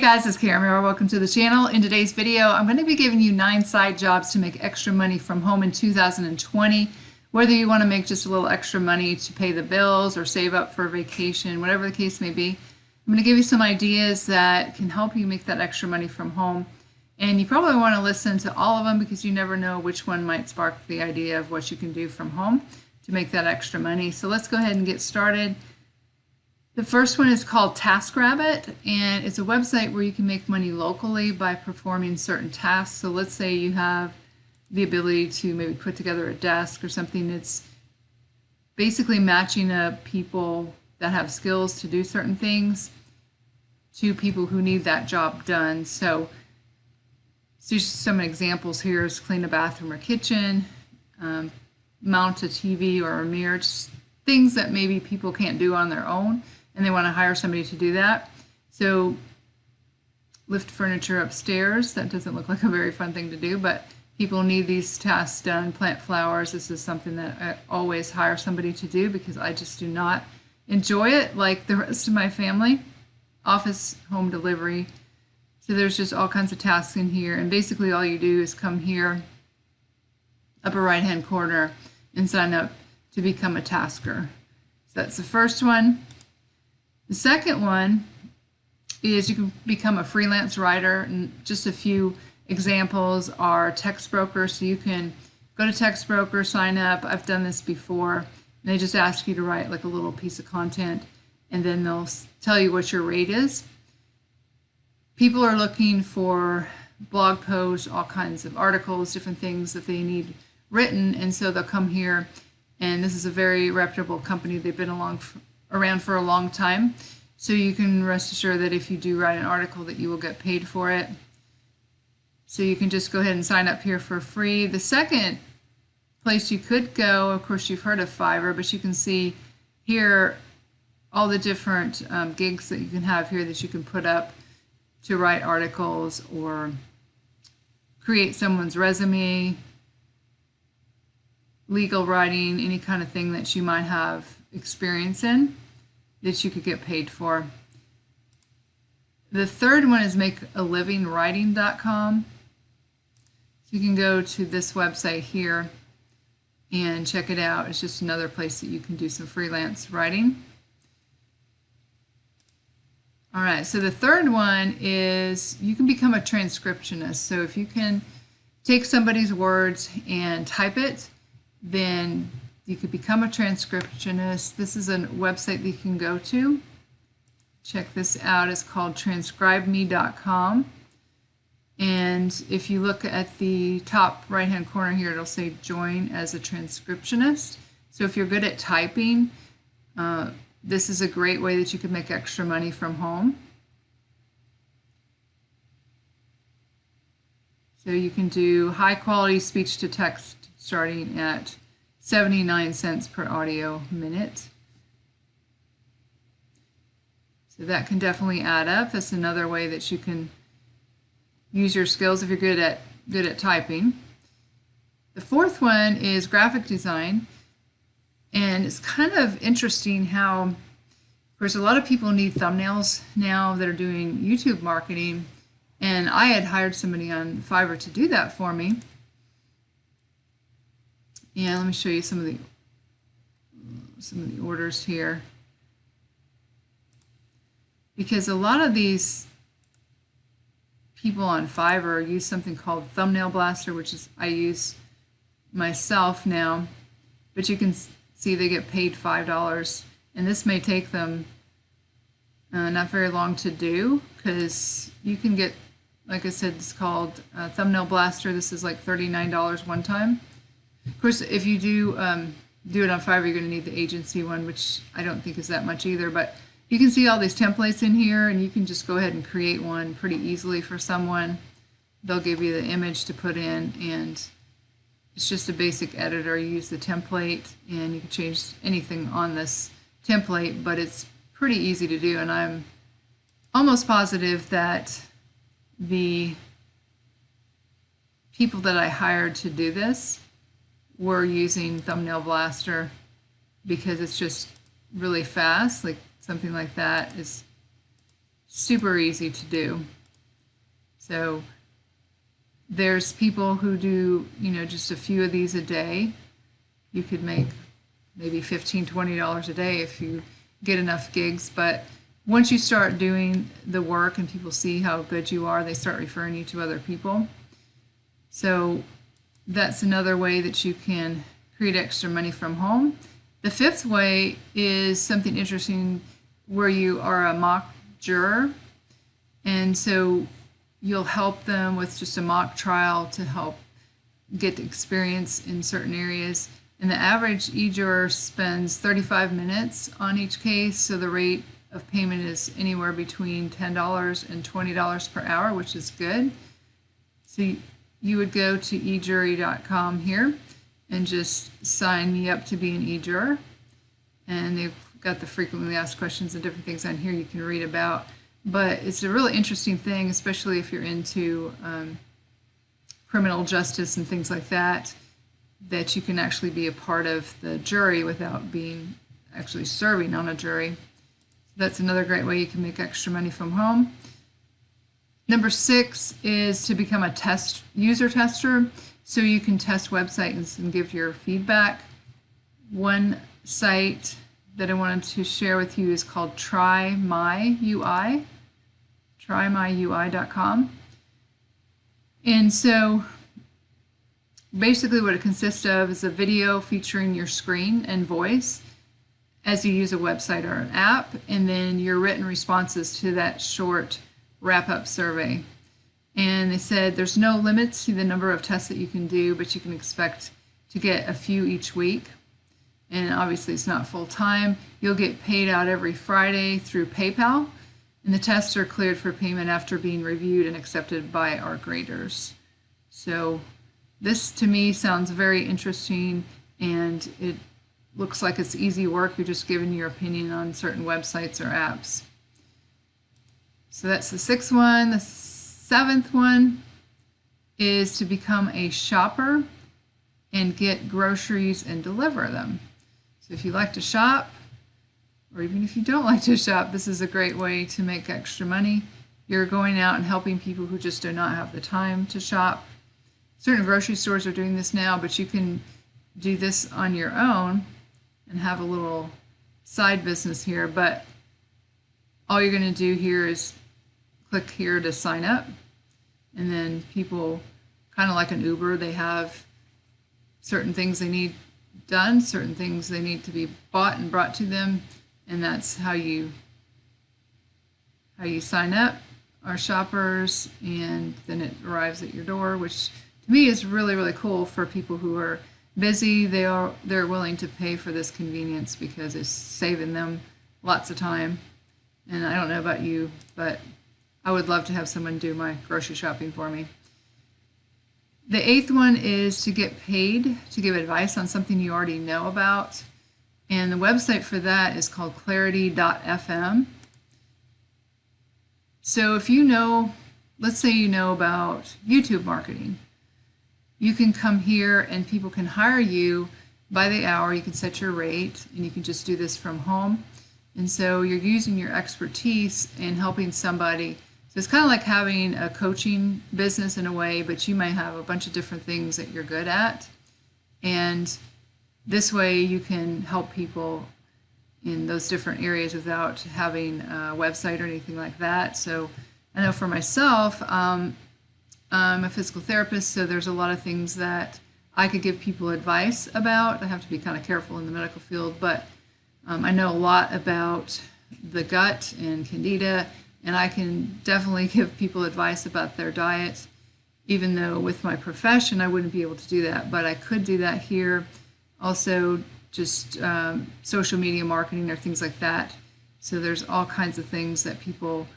guys, it's Karen. Welcome to the channel. In today's video, I'm going to be giving you 9 side jobs to make extra money from home in 2020. Whether you want to make just a little extra money to pay the bills or save up for a vacation, whatever the case may be, I'm going to give you some ideas that can help you make that extra money from home. And you probably want to listen to all of them because you never know which one might spark the idea of what you can do from home to make that extra money. So let's go ahead and get started. The first one is called TaskRabbit, and it's a website where you can make money locally by performing certain tasks. So let's say you have the ability to maybe put together a desk or something. It's basically matching up people that have skills to do certain things to people who need that job done. So just some examples here is clean a bathroom or kitchen, mount a TV or a mirror, just things that maybe people can't do on their own and they want to hire somebody to do that. So lift furniture upstairs, that doesn't look like a very fun thing to do, but people need these tasks done. Plant flowers, this is something that I always hire somebody to do because I just do not enjoy it like the rest of my family. Office, home delivery. So there's just all kinds of tasks in here, and basically all you do is come here, upper right hand corner, and sign up to become a tasker. So that's the first one. The second one is you can become a freelance writer, and just a few examples are text broker. So you can go to text broker, sign up. I've done this before, and they just ask you to write like a little piece of content, and then they'll tell you what your rate is. People are looking for blog posts, all kinds of articles, different things that they need written, and so they'll come here, and this is a very reputable company. They've been around for a long time, so you can rest assured that if you do write an article that you will get paid for it. So you can just go ahead and sign up here for free. The second place you could go, of course you've heard of Fiverr, but you can see here all the different gigs that you can have here that you can put up to write articles or create someone's resume, legal writing, any kind of thing that you might have experience in that you could get paid for. The third one is makealivingwriting.com. So you can go to this website here and check it out. It's just another place that you can do some freelance writing. All right, so the third one is you can become a transcriptionist. So if you can take somebody's words and type it, then you could become a transcriptionist. This is a website that you can go to. Check this out. It's called transcribeme.com. And if you look at the top right-hand corner here, it'll say join as a transcriptionist. So if you're good at typing, this is a great way that you can make extra money from home. So you can do high quality speech to text starting at 79 cents per audio minute. So that can definitely add up. That's another way that you can use your skills if you're good at typing. The fourth one is graphic design. And it's kind of interesting how, of course, a lot of people need thumbnails now that are doing YouTube marketing, and I had hired somebody on Fiverr to do that for me. And let me show you some of the orders here, because a lot of these people on Fiverr use something called Thumbnail Blaster, which is I use myself now, but you can see they get paid $5, and this may take them not very long to do because you can get, like I said, it's called Thumbnail Blaster. This is like $39 one time. Of course, if you do it on Fiverr, you're going to need the agency one, which I don't think is that much either, but you can see all these templates in here, and you can just go ahead and create one pretty easily for someone. They'll give you the image to put in, and it's just a basic editor. You use the template, and you can change anything on this template, but it's pretty easy to do, and I'm almost positive that the people that I hired to do this were using Thumbnail Blaster because it's just really fast. Like something like that is super easy to do. So there's people who do, just a few of these a day. You could make maybe $15, $20 a day if you get enough gigs. But once you start doing the work and people see how good you are, they start referring you to other people. So that's another way that you can create extra money from home. The fifth way is something interesting where you are a mock juror. And so you'll help them with just a mock trial to help get experience in certain areas. And the average e-juror spends 35 minutes on each case, so the rate of payment is anywhere between $10 and $20 per hour, which is good. So you would go to ejury.com here and just sign me up to be an e-juror. And they've got the frequently asked questions and different things on here you can read about. But it's a really interesting thing, especially if you're into criminal justice and things like that, that you can actually be a part of the jury without being actually serving on a jury. That's another great way you can make extra money from home. Number 6 is to become a user tester, so you can test websites and give your feedback. One site that I wanted to share with you is called TryMyUI, trymyui.com. And so basically what it consists of is a video featuring your screen and voice as you use a website or an app, and then your written responses to that short wrap-up survey. And they said there's no limits to the number of tests that you can do, but you can expect to get a few each week. And obviously it's not full-time. You'll get paid out every Friday through PayPal, and the tests are cleared for payment after being reviewed and accepted by our graders. So this to me sounds very interesting, and it looks like it's easy work. You're just giving your opinion on certain websites or apps. So that's the 6th one. The 7th one is to become a shopper and get groceries and deliver them. So if you like to shop, or even if you don't like to shop, this is a great way to make extra money. You're going out and helping people who just do not have the time to shop. Certain grocery stores are doing this now, but you can do this on your own and have a little side business here. But all you're going to do here is click here to sign up, and then people, kind of like an Uber, they have certain things they need done, certain things they need to be bought and brought to them, and that's how you sign up, our shoppers, and then it arrives at your door, which to me is really, really cool for people who are busy. They're willing to pay for this convenience because it's saving them lots of time. And I don't know about you, but I would love to have someone do my grocery shopping for me. The 8th one is to get paid to give advice on something you already know about. And the website for that is called clarity.fm. So if you know, let's say you know about YouTube marketing, you can come here and people can hire you by the hour. You can set your rate, and you can just do this from home. And so you're using your expertise in helping somebody. So it's kind of like having a coaching business in a way, but you might have a bunch of different things that you're good at. And this way you can help people in those different areas without having a website or anything like that. So I know for myself, I'm a physical therapist, so there's a lot of things that I could give people advice about. I have to be kind of careful in the medical field, but I know a lot about the gut and candida, and I can definitely give people advice about their diet, even though with my profession I wouldn't be able to do that, but I could do that here. Also, just social media marketing or things like that. So there's all kinds of things that people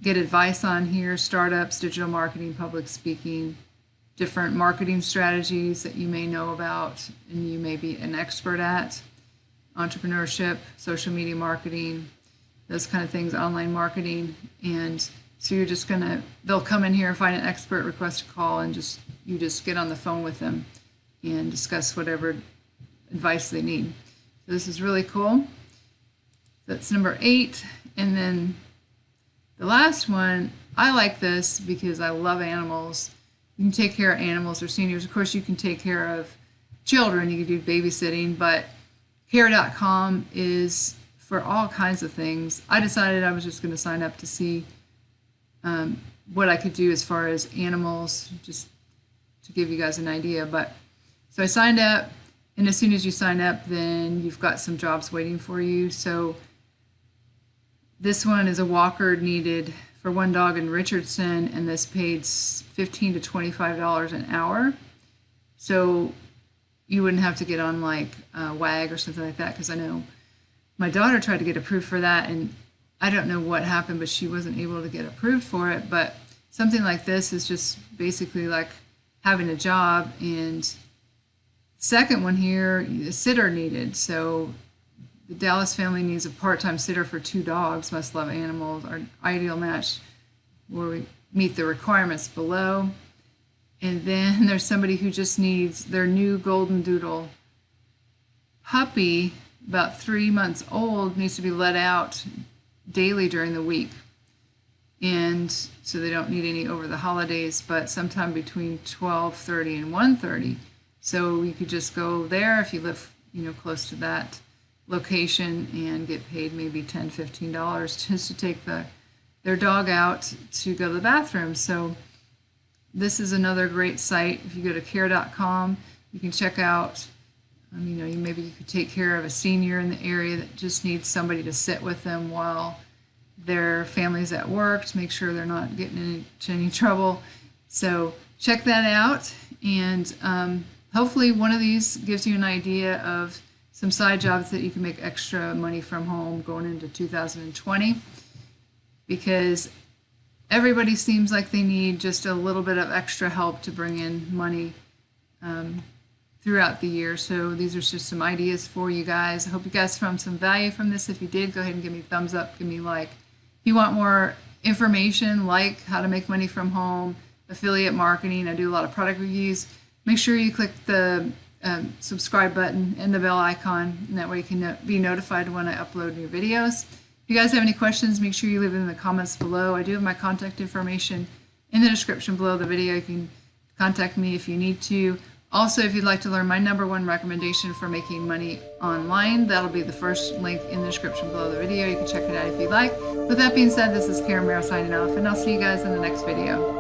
get advice on here: startups, digital marketing, public speaking, different marketing strategies that you may know about and you may be an expert at, entrepreneurship, social media marketing, those kind of things, online marketing. And so you're just they'll come in here and find an expert, request a call, and you just get on the phone with them and discuss whatever advice they need. So this is really cool. That's number 8. And then The last one, I like this because I love animals. You can take care of animals or seniors. Of course, you can take care of children. You can do babysitting, but Care.com is for all kinds of things. I decided I was just going to sign up to see what I could do as far as animals, just to give you guys an idea. But so I signed up, and as soon as you sign up, then you've got some jobs waiting for you. So this one is a walker needed for one dog in Richardson, and this paid $15 to $25 an hour. So you wouldn't have to get on like WAG or something like that, because I know my daughter tried to get approved for that, and I don't know what happened, but she wasn't able to get approved for it. But something like this is just basically like having a job. And second one here, a sitter needed. So the Dallas family needs a part-time sitter for 2 dogs. Must love animals. Our ideal match where we meet the requirements below. And then there's somebody who just needs their new golden doodle puppy, about 3 months old, needs to be let out daily during the week. And so they don't need any over the holidays, but sometime between 12:30 and 1:30. So you could just go there if you live, close to that location, and get paid maybe $10, $15 just to take their dog out to go to the bathroom. So this is another great site. If you go to Care.com, you can check out, maybe you could take care of a senior in the area that just needs somebody to sit with them while their family's at work, to make sure they're not getting into any trouble. So check that out, and hopefully one of these gives you an idea of some side jobs that you can make extra money from home going into 2020, because everybody seems like they need just a little bit of extra help to bring in money throughout the year. So these are just some ideas for you guys. I hope you guys found some value from this. If you did, go ahead and give me a thumbs up, give me a like. If you want more information like how to make money from home, affiliate marketing, I do a lot of product reviews, make sure you click the subscribe button and the bell icon, and that way you can be notified when I upload new videos. If you guys have any questions, make sure you leave them in the comments below. I do have my contact information in the description below the video. You can contact me if you need to. Also, if you'd like to learn my #1 recommendation for making money online, that'll be the first link in the description below the video. You can check it out if you'd like. With that being said, this is Karen Merrill signing off, and I'll see you guys in the next video.